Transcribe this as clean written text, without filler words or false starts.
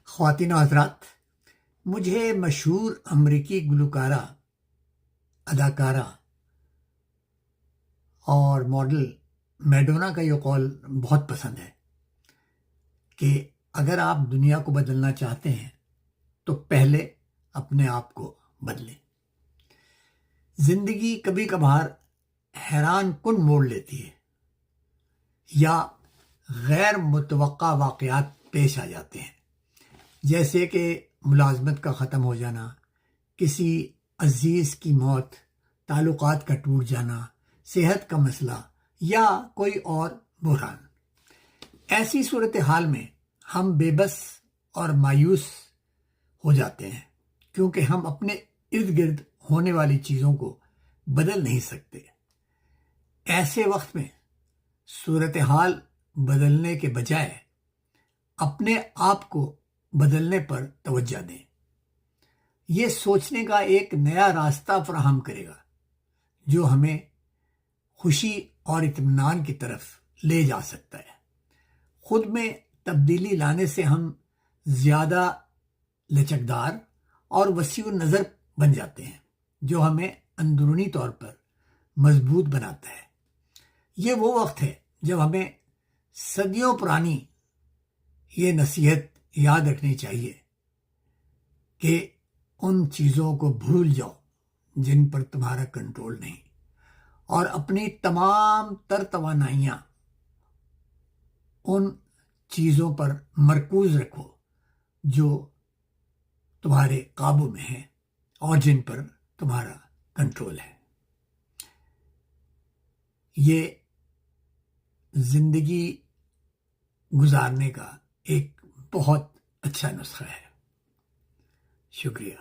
خواتین و حضرات، مجھے مشہور امریکی گلوکارہ، اداکارہ اور ماڈل میڈونا کا یہ قول بہت پسند ہے کہ اگر آپ دنیا کو بدلنا چاہتے ہیں تو پہلے اپنے آپ کو بدلیں۔ زندگی کبھی کبھار حیران کن موڑ لیتی ہے یا غیر متوقع واقعات پیش آ جاتے ہیں، جیسے کہ ملازمت کا ختم ہو جانا، کسی عزیز کی موت، تعلقات کا ٹوٹ جانا، صحت کا مسئلہ یا کوئی اور بحران۔ ایسی صورتحال میں ہم بے بس اور مایوس ہو جاتے ہیں کیونکہ ہم اپنے ارد گرد ہونے والی چیزوں کو بدل نہیں سکتے۔ ایسے وقت میں صورتحال بدلنے کے بجائے اپنے آپ کو بدلنے پر توجہ دیں۔ یہ سوچنے کا ایک نیا راستہ فراہم کرے گا جو ہمیں خوشی اور اطمینان کی طرف لے جا سکتا ہے۔ خود میں تبدیلی لانے سے ہم زیادہ لچکدار اور وسیع نظر بن جاتے ہیں، جو ہمیں اندرونی طور پر مضبوط بناتا ہے۔ یہ وہ وقت ہے جب ہمیں صدیوں پرانی یہ نصیحت یاد رکھنی چاہیے کہ ان چیزوں کو بھول جاؤ جن پر تمہارا کنٹرول نہیں، اور اپنی تمام تر توانائیاں ان چیزوں پر مرکوز رکھو جو تمہارے قابو میں ہیں اور جن پر تمہارا کنٹرول ہے۔ یہ زندگی گزارنے کا ایک بہت اچھا نسخہ ہے۔ شکریہ۔